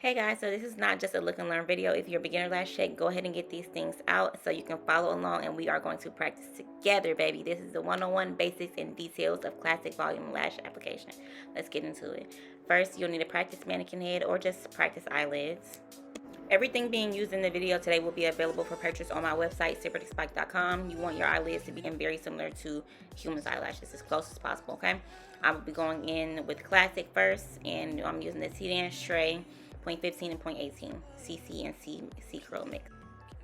Hey guys, so this is not just a look and learn video. If you're a beginner lash tech, go ahead and get these things out so you can follow along, and we are going to practice together, baby. This is the 101 basics and details of classic volume lash application. Let's get into it. First, you'll need a practice mannequin head or just practice eyelids. Everything being used in the video today will be available for purchase on my website, Sybaritic.com. You want your eyelids to be very similar to human's eyelashes, as close as possible, okay? I will be going in with classic first, and I'm using the Sedan Stray 0.15 and 0.18 CC and C curl mix.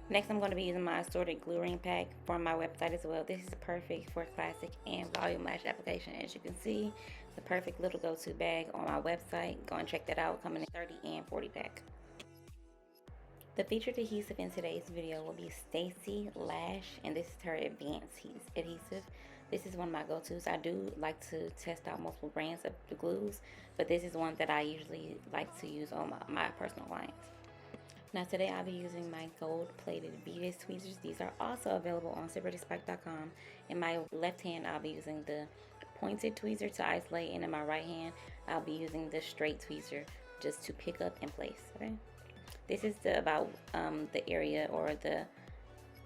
Next, I'm going to be using my assorted glue ring pack from my website as well. This is perfect for classic and volume lash application. As you can see, the perfect little go-to bag on my website. Go and check that out, coming in 30 and 40 pack. The featured adhesive in today's video will be Stacy Lash, and this is her advanced adhesive. This is one of my go-tos. I do like to test out multiple brands of the glues, but this is one that I usually like to use on my personal clients. Now today I'll be using my gold-plated Venus tweezers. These are also available on Sybaritic.com. In my left hand, I'll be using the pointed tweezer to isolate, and in my right hand, I'll be using the straight tweezer just to pick up in place, okay? This is about the area or the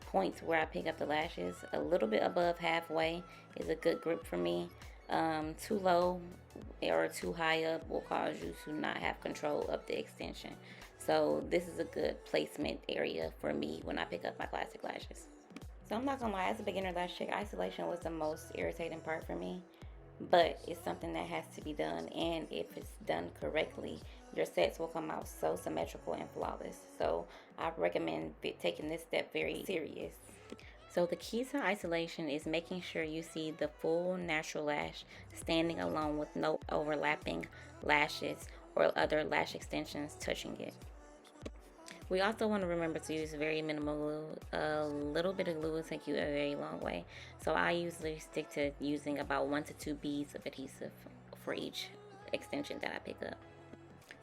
points where I pick up the lashes. A little bit above halfway is a good grip for me. Too low or too high up will cause you to not have control of the extension. So this is a good placement area for me when I pick up my classic lashes. So I'm not gonna lie, as a beginner lash tech, isolation was the most irritating part for me. But it's something that has to be done, and if it's done correctly, your sets will come out so symmetrical and flawless. So I recommend taking this step very serious. So the key to isolation is making sure you see the full natural lash standing alone with no overlapping lashes or other lash extensions touching it. We also want to remember to use very minimal glue. A little bit of glue will take you a very long way. So I usually stick to using about 1 to 2 beads of adhesive for each extension that I pick up.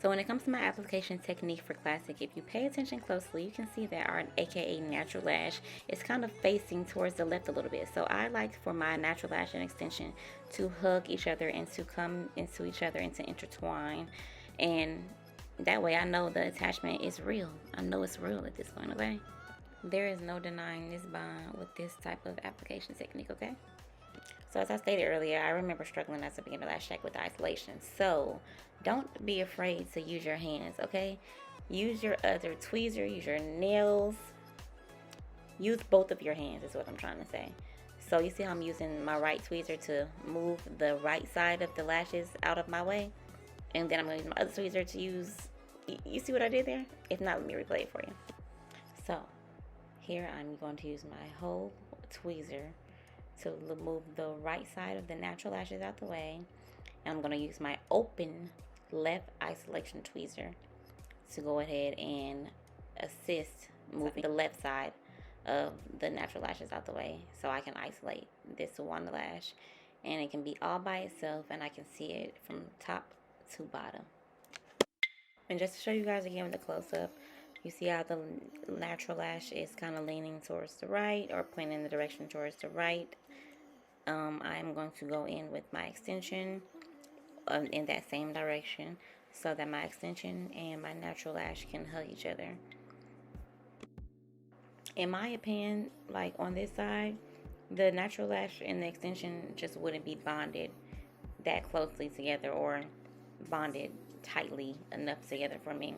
So when it comes to my application technique for classic, if you pay attention closely, you can see that our aka natural lash is kind of facing towards the left a little bit. So I like for my natural lash and extension to hug each other and to come into each other and to intertwine, and that way I know the attachment is real. I know it's real at this point, okay? There is no denying this bond with this type of application technique, okay? So as I stated earlier, I remember struggling as a beginner lash tech with isolation. So don't be afraid to use your hands, okay? Use your other tweezer, use your nails. Use both of your hands is what I'm trying to say. So you see how I'm using my right tweezer to move the right side of the lashes out of my way? And then I'm going to use my other tweezer to use, you see what I did there? If not, let me replay it for you. So, here I'm going to use my whole tweezer to move the right side of the natural lashes out the way. And I'm going to use my open left isolation tweezer to go ahead and assist moving the left side of the natural lashes out the way so I can isolate this one lash. And it can be all by itself, and I can see it from top to bottom. And just to show you guys again with the close-up, you see how the natural lash is kind of leaning towards the right or pointing in the direction towards the right. I'm going to go in with my extension in that same direction so that my extension and my natural lash can hug each other. In my opinion, like on this side, the natural lash and the extension just wouldn't be bonded that closely together or bonded tightly enough together for me,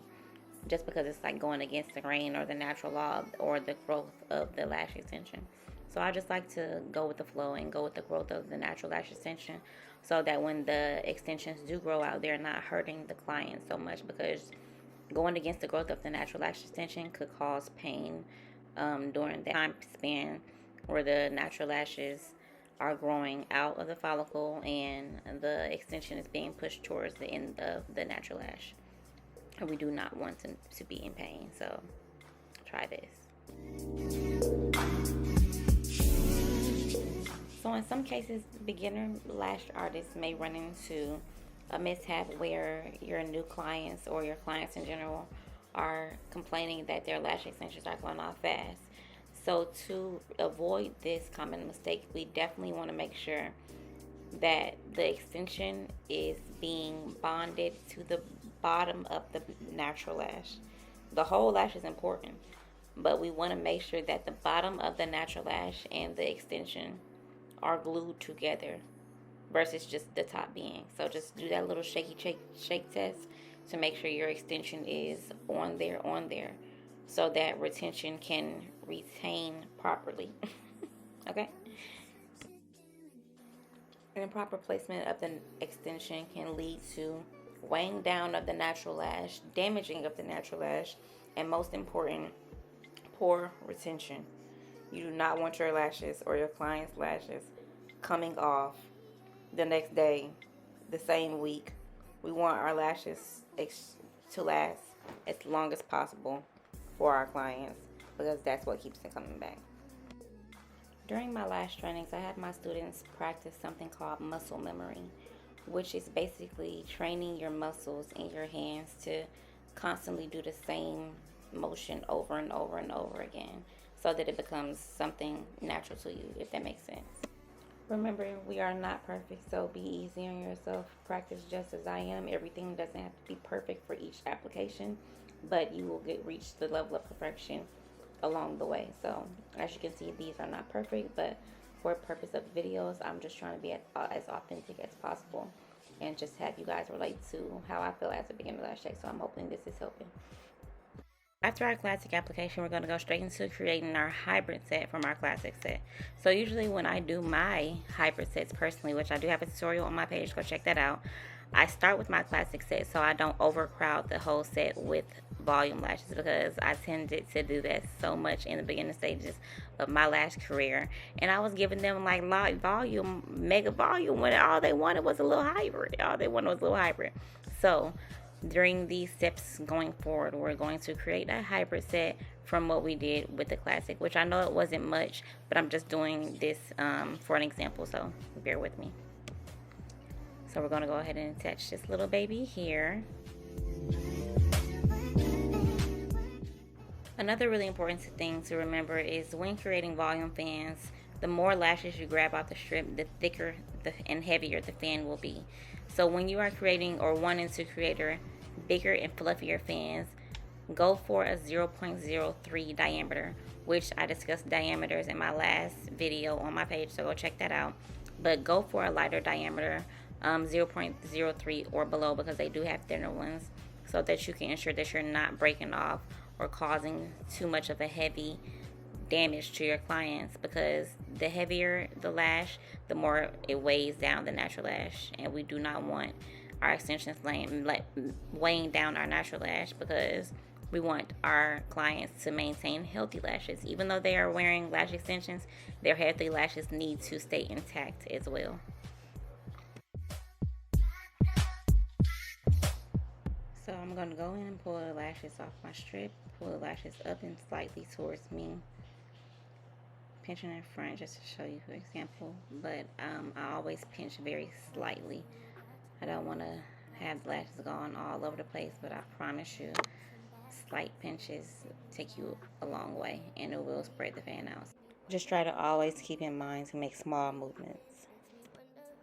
just because it's like going against the grain or the natural law or the growth of the lash extension. So I just like to go with the flow and go with the growth of the natural lash extension so that when the extensions do grow out, they're not hurting the client so much, because going against the growth of the natural lash extension could cause pain during the time span where the natural lashes are growing out of the follicle and the extension is being pushed towards the end of the natural lash. And we do not want to be in pain, so try this. So in some cases, beginner lash artists may run into a mishap where your new clients or your clients in general are complaining that their lash extensions are going off fast. So to avoid this common mistake, we definitely want to make sure that the extension is being bonded to the bottom of the natural lash. The whole lash is important, but we want to make sure that the bottom of the natural lash and the extension are glued together versus just the top being. So just do that little shake test to make sure your extension is on there so that retention can retain properly. Okay? An improper placement of the extension can lead to weighing down of the natural lash, damaging of the natural lash, and most important, poor retention. You do not want your lashes or your client's lashes coming off the next day, the same week. We want our lashes to last as long as possible for our clients because that's what keeps them coming back. During my lash trainings, I have my students practice something called muscle memory, which is basically training your muscles in your hands to constantly do the same motion over and over and over again so that it becomes something natural to you, if that makes sense. Remember, we are not perfect, so be easy on yourself. Practice just as I am. Everything doesn't have to be perfect for each application, but you will reach the level of perfection along the way. So as you can see, these are not perfect, but for the purpose of videos, I'm just trying to be as authentic as possible and just have you guys relate to how I feel as a beginner lash tech. So I'm hoping this is helping. After our classic application, we're going to go straight into creating our hybrid set from our classic set. So usually when I do my hybrid sets personally, which I do have a tutorial on my page, go check that out, I start with my classic set so I don't overcrowd the whole set with volume lashes, because I tended to do that so much in the beginning stages of my lash career, and I was giving them like volume, mega volume, when all they wanted was a little hybrid. So during these steps going forward, we're going to create a hybrid set from what we did with the classic, which I know it wasn't much, but I'm just doing this for an example, so bear with me. So we're going to go ahead and attach this little baby here. Another really important thing to remember is when creating volume fans, the more lashes you grab off the strip, the thicker and heavier the fan will be. So when you are creating or wanting to create bigger and fluffier fans, go for a 0.03 diameter, which I discussed diameters in my last video on my page, so go check that out. But go for a lighter diameter, 0.03 or below, because they do have thinner ones, so that you can ensure that you're not breaking off or causing too much of a heavy damage to your clients, because the heavier the lash, the more it weighs down the natural lash, and we do not want our extensions weighing down our natural lash, because we want our clients to maintain healthy lashes. Even though they are wearing lash extensions, their healthy lashes need to stay intact as well. So I'm going to go in and pull the lashes off my strip, pull the lashes up and slightly towards me, pinching in front just to show you an example, but I always pinch very slightly. I don't want to have the lashes gone all over the place, but I promise you, slight pinches take you a long way, and it will spread the fan out. Just try to always keep in mind to make small movements.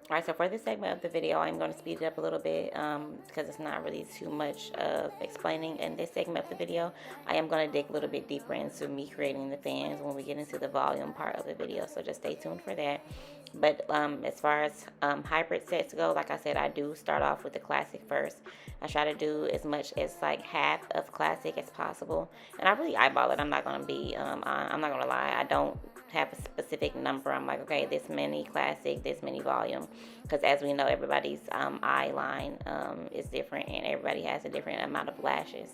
Alright, so for this segment of the video, I'm going to speed it up a little bit because it's not really too much of explaining in this segment of the video. I am going to dig a little bit deeper into me creating the fans when we get into the volume part of the video, so just stay tuned for that. But as far as hybrid sets go, like I said, I do start off with the classic first. I try to do as much as like half of classic as possible, and I really eyeball it. I'm not going to be, I'm not going to lie, I don't have a specific number. I'm like, okay, this many classic, this many volume, because as we know, everybody's eye line is different, and everybody has a different amount of lashes.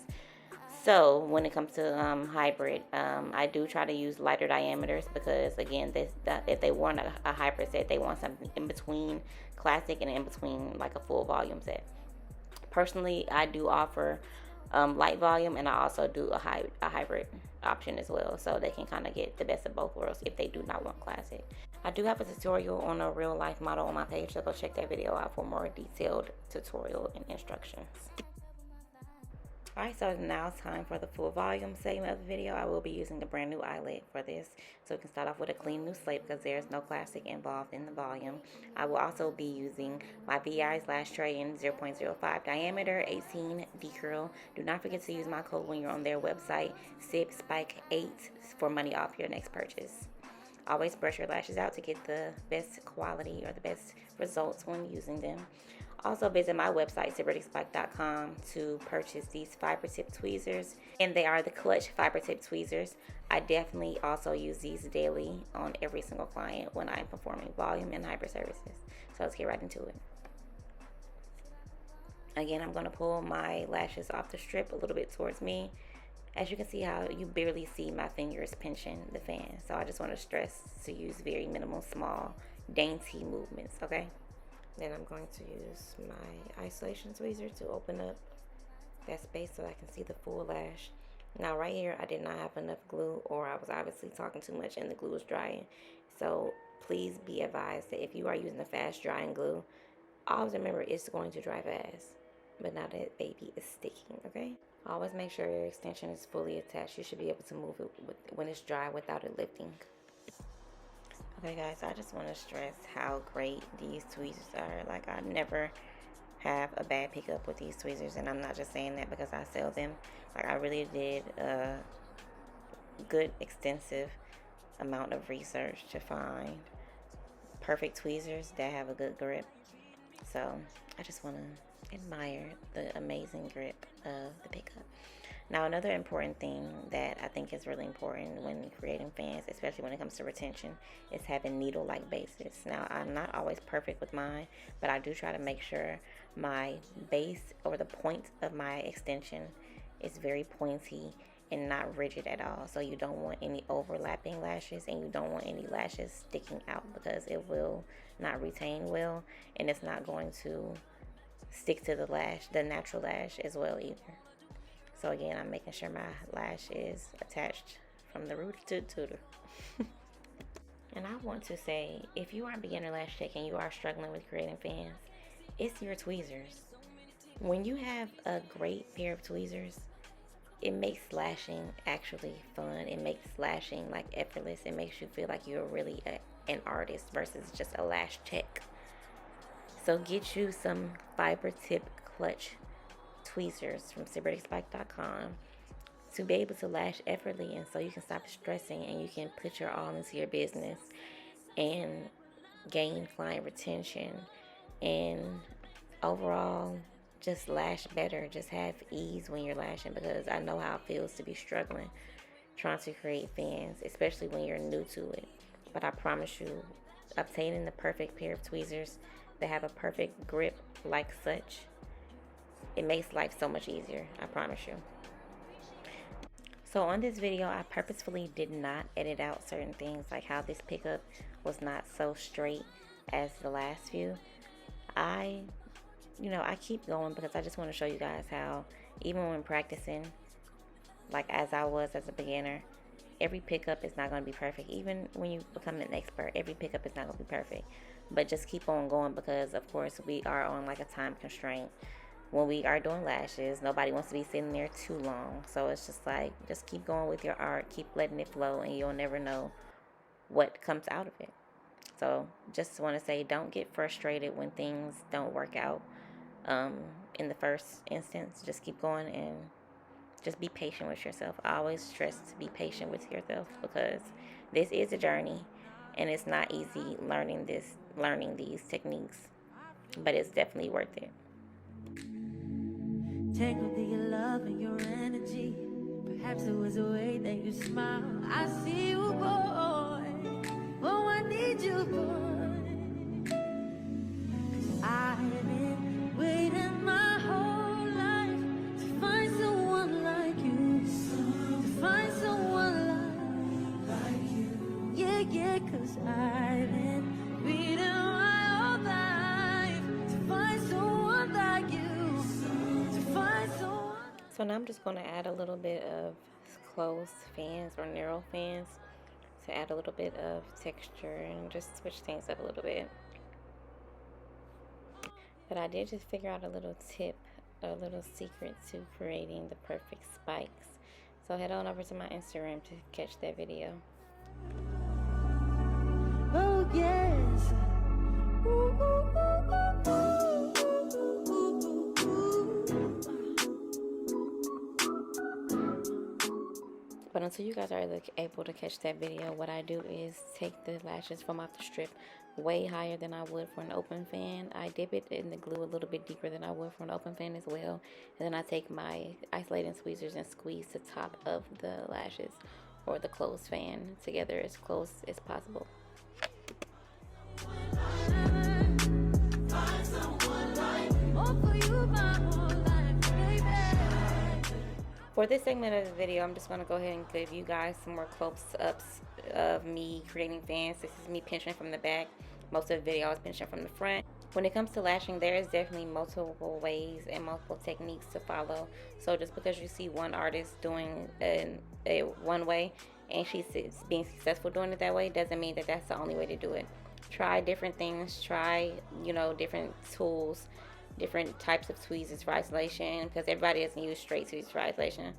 So when it comes to hybrid, I do try to use lighter diameters, because again, if they want a hybrid set, they want something in between classic and in between like a full volume set. Personally, I do offer light volume, and I also do a hybrid option as well, so they can kind of get the best of both worlds if they do not want classic. I do have a tutorial on a real life model on my page, so go check that video out for more detailed tutorial and instructions. Alright, so now it's time for the full volume segment of the video. I will be using a brand new eyelid for this. So we can start off with a clean new slate because there's no plastic involved in the volume. I will also be using my VI's lash tray in 0.05 diameter, 18 decurl. Do not forget to use my code when you're on their website, SYBSPIKE8, for money off your next purchase. Always brush your lashes out to get the best quality or the best results when using them. Also visit my website, Sybaritic.com, to purchase these fiber tip tweezers. And they are the clutch fiber tip tweezers. I definitely also use these daily on every single client when I'm performing volume and hyper services. So let's get right into it. Again, I'm going to pull my lashes off the strip a little bit towards me. As you can see how you barely see my fingers pinching the fan. So I just want to stress to use very minimal, small, dainty movements, okay? Then I'm going to use my isolation tweezer to open up that space so I can see the full lash. Now right here, I did not have enough glue, or I was obviously talking too much and the glue was drying. So please be advised that if you are using a fast drying glue, always remember it's going to dry fast. But now that baby is sticking, okay? Always make sure your extension is fully attached. You should be able to move it when it's dry without it lifting. Okay guys, I just want to stress how great these tweezers are. Like, I never have a bad pickup with these tweezers, and I'm not just saying that because I sell them. Like, I really did a good extensive amount of research to find perfect tweezers that have a good grip. So I just want to admire the amazing grip of the pickup. Now, another important thing that I think is really important when creating fans, especially when it comes to retention, is having needle-like bases. Now, I'm not always perfect with mine, but I do try to make sure my base or the point of my extension is very pointy and not rigid at all. So you don't want any overlapping lashes, and you don't want any lashes sticking out, because it will not retain well, and it's not going to stick to the lash, the natural lash, as well either. So again, I'm making sure my lash is attached from the root to the tutor. And I want to say, if you are a beginner lash tech and you are struggling with creating fans, it's your tweezers. When you have a great pair of tweezers, it makes lashing actually fun. It makes lashing like effortless. It makes you feel like you're really an artist versus just a lash tech. So get you some fiber tip clutch tweezers from Sybaritic.com to be able to lash effortlessly, and so you can stop stressing and you can put your all into your business and gain client retention and overall just lash better. Just have ease when you're lashing, because I know how it feels to be struggling trying to create fans, especially when you're new to it. But I promise you, obtaining the perfect pair of tweezers that have a perfect grip like such, it makes life so much easier, I promise you. So on this video, I purposefully did not edit out certain things, like how this pickup was not so straight as the last few. I keep going because I just want to show you guys how, even when practicing, like as I was as a beginner, every pickup is not going to be perfect. Even when you become an expert, every pickup is not going to be perfect. But just keep on going, because of course we are on like a time constraint. When we are doing lashes, nobody wants to be sitting there too long. So it's just like, just keep going with your art, keep letting it flow, and you'll never know what comes out of it. So just want to say, don't get frustrated when things don't work out in the first instance. Just keep going and just be patient with yourself. I always stress to be patient with yourself, because this is a journey and it's not easy learning these techniques, but it's definitely worth it. Tangled in your love and your energy. Perhaps it was a way that you smile. I see you, boy. Oh, I need you, boy. 'Cause I've been waiting my whole life to find someone like you. To find someone like you. Yeah, 'cause I've been waiting my whole life to find someone like you. So now I'm just going to add a little bit of closed fans or narrow fans to add a little bit of texture and just switch things up a little bit. But I did just figure out a little tip a little secret to creating the perfect spikes. So head on over to my Instagram to catch that video. Oh yes. But until you guys are able to catch that video, what I do is take the lashes from off the strip way higher than I would for an open fan. I dip it in the glue a little bit deeper than I would for an open fan as well. And then I take my isolating tweezers and squeeze the top of the lashes or the closed fan together as close as possible. For this segment of the video, I'm just going to go ahead and give you guys some more close-ups of me creating fans. This is me pinching from the back. Most of the video I was pinching from the front. When it comes to lashing, there is definitely multiple ways and multiple techniques to follow. So just because you see one artist doing one way and she's being successful doing it that way, doesn't mean that that's the only way to do it. Try different things. Try, different tools, different types of tweezers for isolation, because everybody doesn't use straight tweezers for isolation.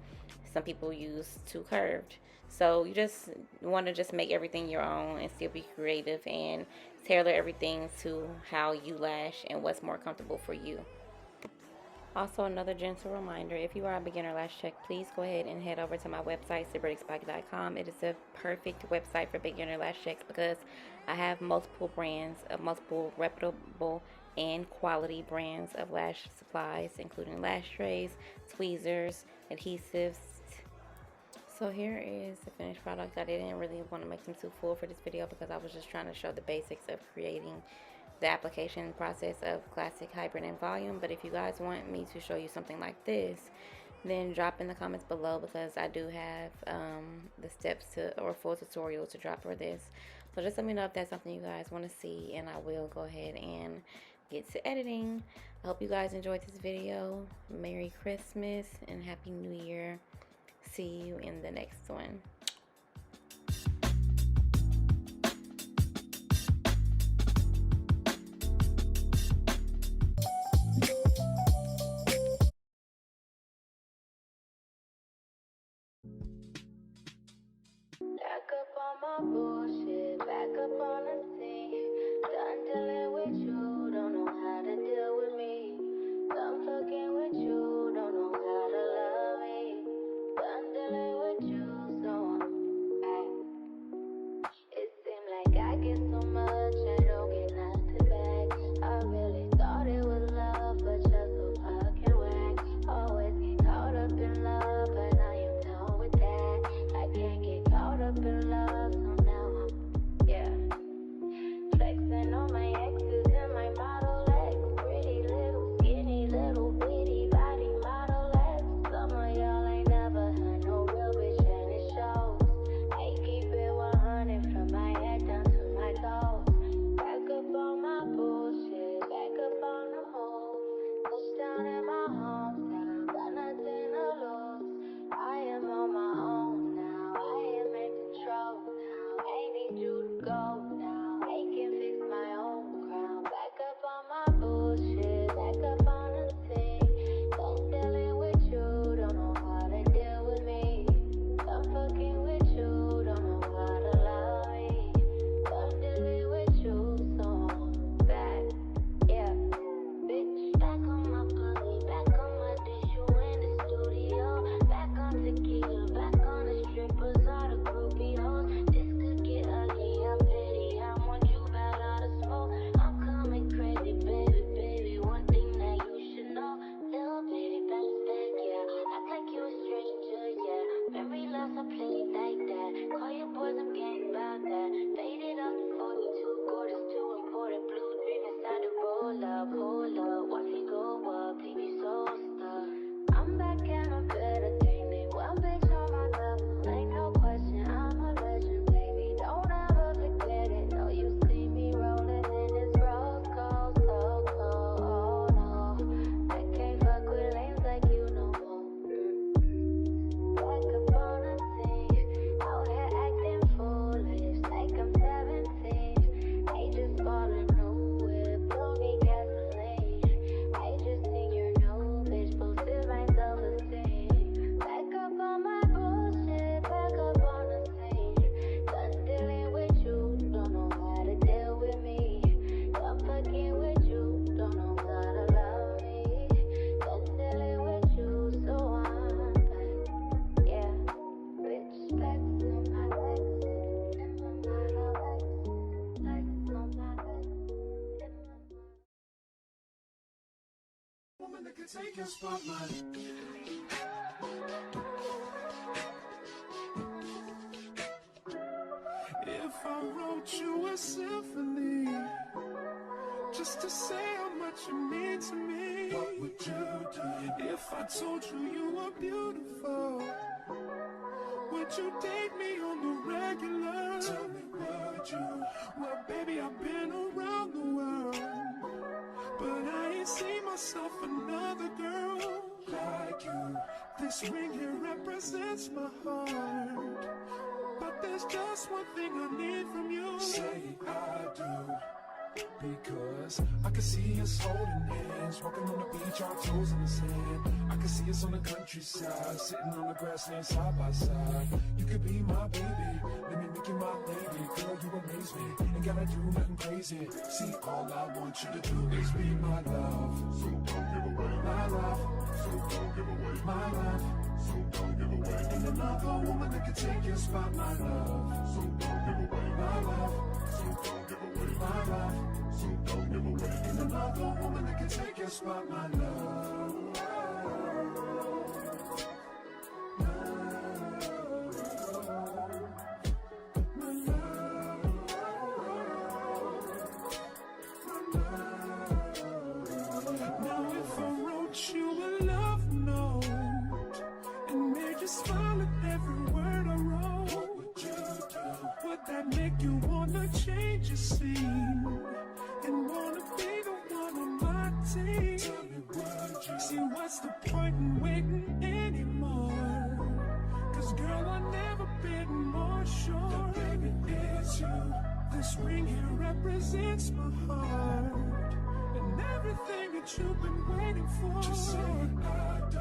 Some people use too curved. So you just want to just make everything your own and still be creative and tailor everything to how you lash and what's more comfortable for you. Also, another gentle reminder, if you are a beginner lash tech, please go ahead and head over to my website, Sybaritic.com. It is a perfect website for beginner lash techs because I have multiple brands of multiple reputable and quality brands of lash supplies, including lash trays, tweezers, adhesives. So here is the finished product. I didn't really want to make them too full for this video because I was just trying to show the basics of creating the application process of classic, hybrid, and volume. But if you guys want me to show you something like this, then drop in the comments below because I do have the steps to or full tutorial to drop for this. So just let me know if that's something you guys want to see, and I will go ahead and get to editing. I hope you guys enjoyed this video. Merry Christmas and Happy New Year. See you in the next one. Back up on my bullshit, back up on the scene. Done dealing with you, don't know how to deal with me. Done fucking with you, don't know how to love me. Done dealing with you, so it seems like I get so much, I don't get nothing back. I really thought it was love, but you're so fucking whack. Always get caught up in love, but now you're done with that. I can't get caught up in love, so now I'm, Woman that could take your spotlight. If I wrote you a symphony, just to say how much you mean to me, what would you do? If I told you you were beautiful, would you date me on the regular? Tell me, would you? Well, baby, I've been around the world, but I ain't seen myself another girl like you. This ring here represents my heart, but there's just one thing I need from you. Say I do. Because I can see us holding hands, walking on the beach, our toes in the sand. I can see us on the countryside, sitting on the grassland side by side. You could be my baby, let me make you my lady. Girl, you amaze me, ain't gotta do nothing crazy. See, all I want you to do is be my love. So don't give away my love. So don't give away my love. So don't give away. Ain't another woman that can take your spot, my love. So don't give away my love. So don't give away my love. So don't give away. Ain't another woman that can take your spot, my love. Now if I wrote you a love note and made you smile at every word I wrote, what would you do? Would that make you wanna change your scene and wanna be the one on my team? Tell me, would you? See, what's the point in waiting anymore? Cause girl, I've never been more sure that baby it's you. This ring here represents my heart and everything that you've been waiting for. Just say I do.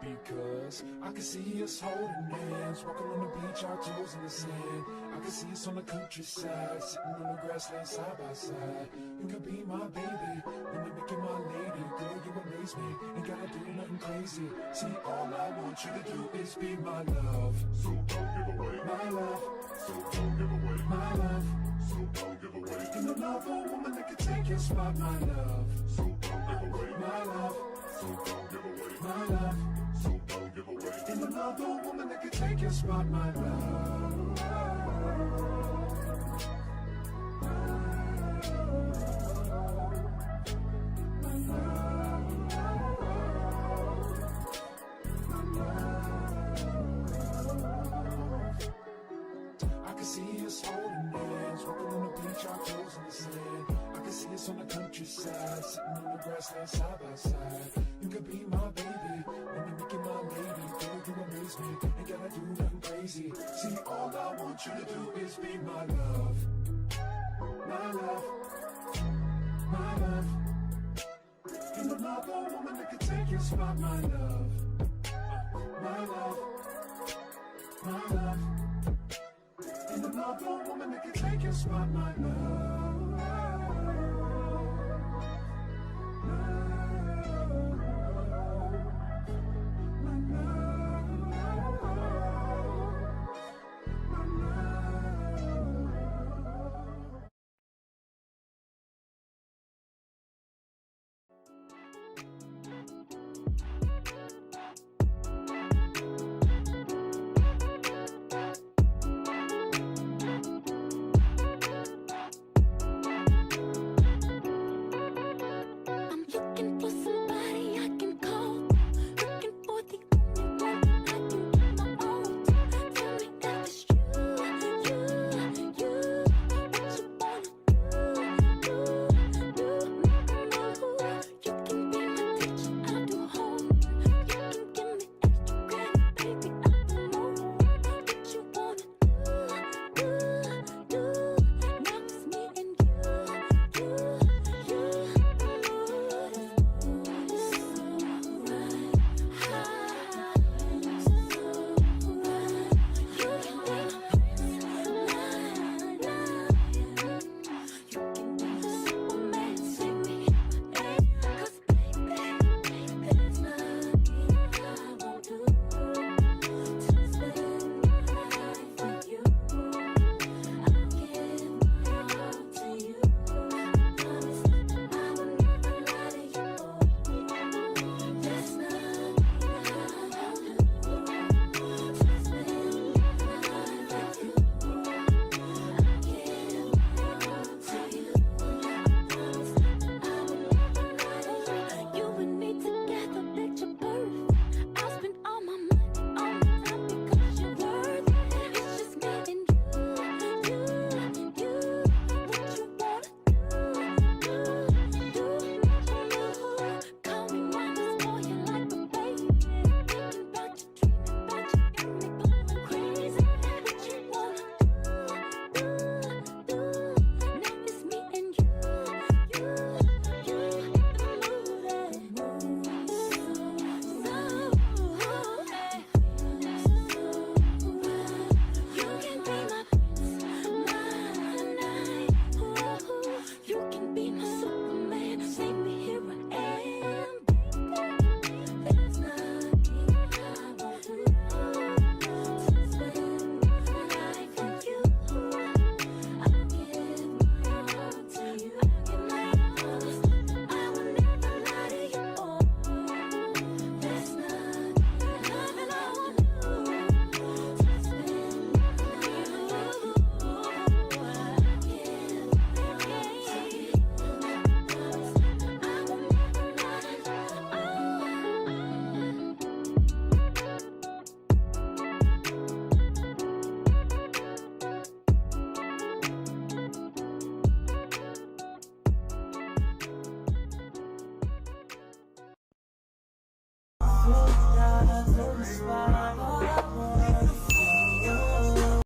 Because I can see us holding hands, walking on the beach, our toes in the sand. I can see us on the countryside, sitting on the grassland side by side. You could be my baby, let me make you my lady. Girl, you amaze me, ain't gotta do nothing crazy. See, all I want you to do is be my love. So don't give away my love. So don't give away my love. So don't give away. Ain't another woman that can take your spot, my love. So don't give away my love. So don't give away my love. So don't give away. Ain't another woman that can take your spot, my love. I can see us holding hands, walking on the beach, our toes in the sand. I can see us on the countryside, sitting on the grassland side by side. You could be my baby, let me make you my lady. Girl, you amaze me, ain't gotta do nothing crazy. See, all I want you to do is be my love. My love. My love. Ain't another woman that can take your spot, my love. My love. My love. Ain't another woman that can take your spot, my love. Whoa.